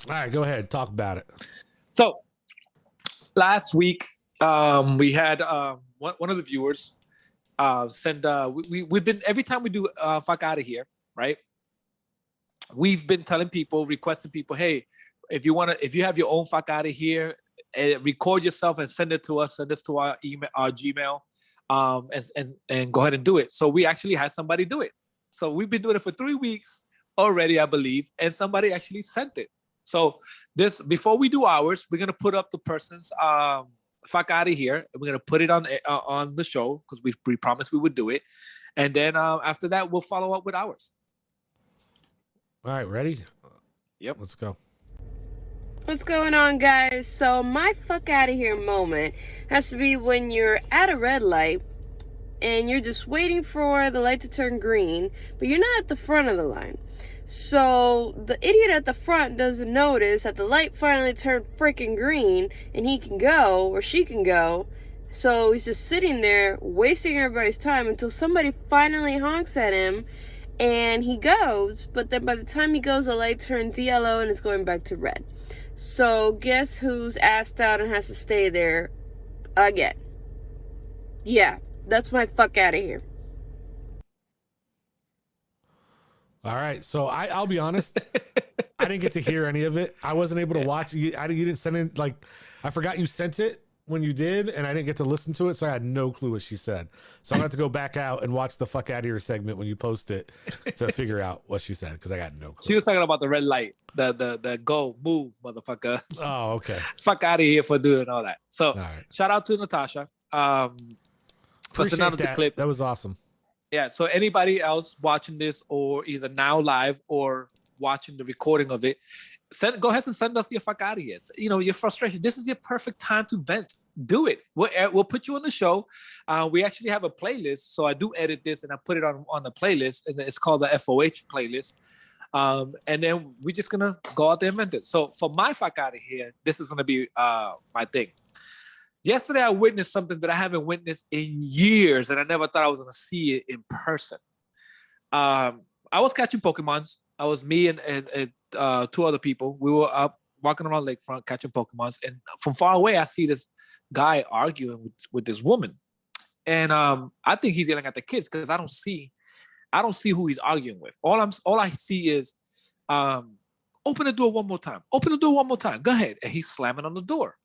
All right, go ahead. Talk about it. So last week, we had one of the viewers send. We've been every time we do fuck out of here, right? We've been telling people, requesting people, hey, if you have your own fuck out of here, record yourself and send it to us. Send this to our email, our Gmail, and go ahead and do it. So we actually had somebody do it. So we've been doing it for 3 weeks already, I believe, and somebody actually sent it. So this before we do ours, we're gonna put up the person's fuck out of here, and we're gonna put it on the show because we promised we would do it, and then after that we'll follow up with ours. All right, ready? Yep. Let's go. What's going on, guys? So my fuck out of here moment has to be when you're at a red light and you're just waiting for the light to turn green, but you're not at the front of the line. So the idiot at the front doesn't notice that the light finally turned freaking green and he can go, or she can go. So he's just sitting there wasting everybody's time until somebody finally honks at him and he goes, but then by the time he goes, the light turns yellow and it's going back to red. So guess who's assed out and has to stay there again? Yeah, that's my fuck out of here. All right, so I'll be honest. I didn't get to hear any of it. I wasn't able to watch. You didn't send it. Like, I forgot you sent it when you did, and I didn't get to listen to it, so I had no clue what she said. So I'm gonna have to go back out and watch the fuck out of here segment when you post it to figure out what she said, because I got no clue. She was talking about the red light, the go move, motherfucker. Oh, okay. Fuck out of here for doing all that. So right. Shout out to Natasha for sending out the clip. That was awesome. Yeah. So anybody else watching this, or either now live or watching the recording of it, go ahead and send us your fuck out of here. You know, your frustration. This is your perfect time to vent. Do it. We'll put you on the show. We actually have a playlist, so I do edit this and I put it on the playlist, and it's called the FOH playlist. And then we're just gonna go out there and vent it. So for my fuck out of here, this is gonna be my thing. Yesterday, I witnessed something that I haven't witnessed in years, and I never thought I was gonna see it in person. I was catching Pokemons. I was me and two other people. We were up walking around lakefront catching Pokemons, and from far away, I see this guy arguing with this woman, and I think he's yelling at the kids because I don't see who he's arguing with. All I see is, open the door one more time. Open the door one more time. Go ahead, and he's slamming on the door.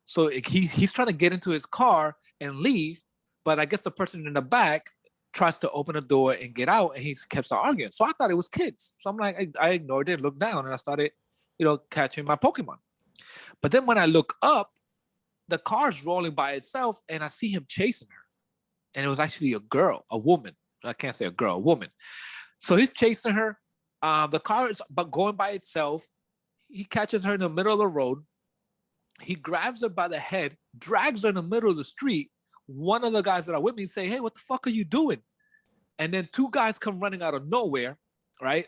So he's trying to get into his car and leave, but I guess the person in the back tries to open the door and get out, and he kept arguing. So I thought it was kids. So I'm like, I ignored it, looked down, and I started, catching my Pokemon. But then when I look up, the car's rolling by itself, and I see him chasing her. And it was actually a woman. I can't say a girl, a woman. So he's chasing her. The car is going by itself. He catches her in the middle of the road. He grabs her by the head, drags her in the middle of the street. One of the guys that are with me say, hey, what the fuck are you doing? And then two guys come running out of nowhere, right?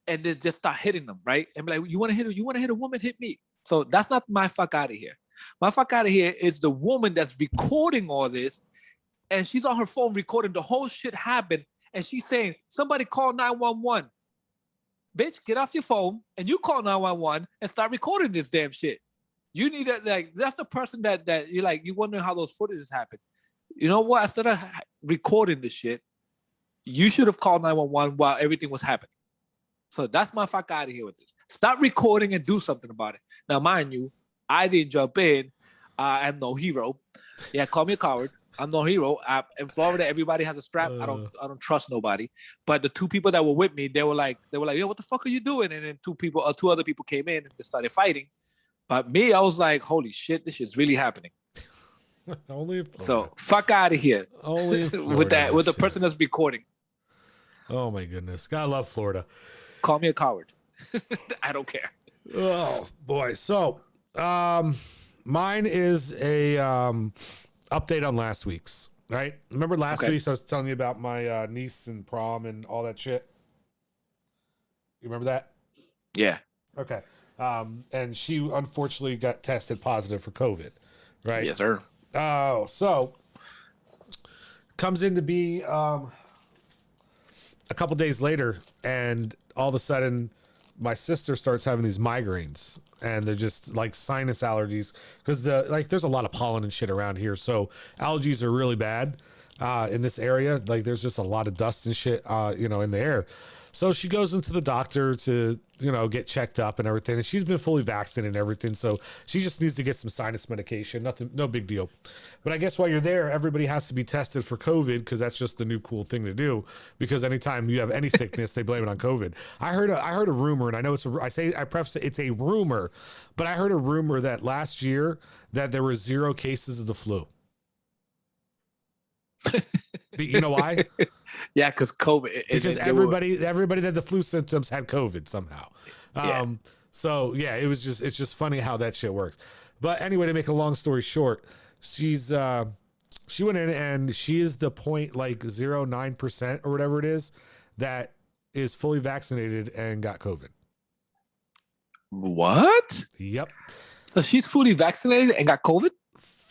And then just start hitting them, right? And be like, you want to hit a woman? Hit me. So that's not my fuck out of here. My fuck out of here is the woman that's recording all this, and she's on her phone recording the whole shit happen, and she's saying, somebody call 911. Bitch, get off your phone, and you call 911 and start recording this damn shit. You need to, that's the person that you're like, you wonder how those footages happen. You know what? Instead of recording this shit, you should have called 911 while everything was happening. So that's my fuck out of here with this. Stop recording and do something about it. Now, mind you, I didn't jump in. I'm no hero. Yeah, call me a coward. I'm no hero. In Florida, everybody has a strap. I don't trust nobody. But the two people that were with me, they were like, yo, what the fuck are you doing? And then two other people came in and they started fighting. But me, I was like, holy shit, this shit's really happening. Only in Florida. So fuck out of here. Only in Florida, with the person that's recording. Oh my goodness. Gotta love Florida. Call me a coward. I don't care. Oh boy. So mine is a update on last week's, right? Remember last week I was telling you about my niece and prom and all that shit? You remember that? Yeah. Okay. And she unfortunately got tested positive for COVID, right? Yes, sir. Oh, so comes in to be a couple days later, and all of a sudden my sister starts having these migraines, and they're just like sinus allergies because there's a lot of pollen and shit around here, so allergies are really bad in this area. Like there's just a lot of dust and shit, in the air. So she goes into the doctor to, get checked up and everything. And she's been fully vaccinated and everything. So she just needs to get some sinus medication. Nothing, no big deal. But I guess while you're there, everybody has to be tested for COVID because that's just the new cool thing to do. Because anytime you have any sickness, they blame it on COVID. I heard a rumor, and I know I preface it's a rumor, but I heard a rumor that last year that there were 0 cases of the flu. You know why? Yeah, because COVID. Because everybody that had the flu symptoms had COVID somehow. So yeah, it's just funny how that shit works. But anyway, to make a long story short, she went in and she is the 0.09% or whatever it is that is fully vaccinated and got COVID. What? Yep. So she's fully vaccinated and got COVID?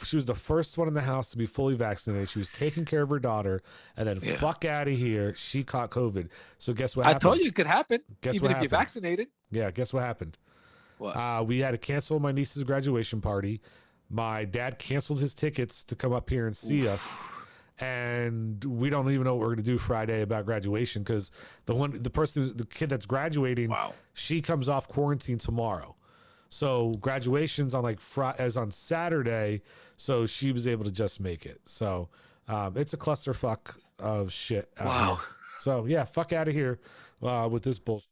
She was the first one in the house to be fully vaccinated. She was taking care of her daughter, and then fuck out of here, she caught COVID. So guess what happened? I told you it could happen, Guess even what if happened? you're vaccinated. Yeah, guess what happened? What? We had to cancel my niece's graduation party. My dad canceled his tickets to come up here and see us. And we don't even know what we're going to do Friday about graduation because the kid that's graduating, she comes off quarantine tomorrow. So graduation's on on Saturday, so she was able to just make it. So it's a clusterfuck of shit. Wow. Here. So yeah, fuck out of here with this bullshit.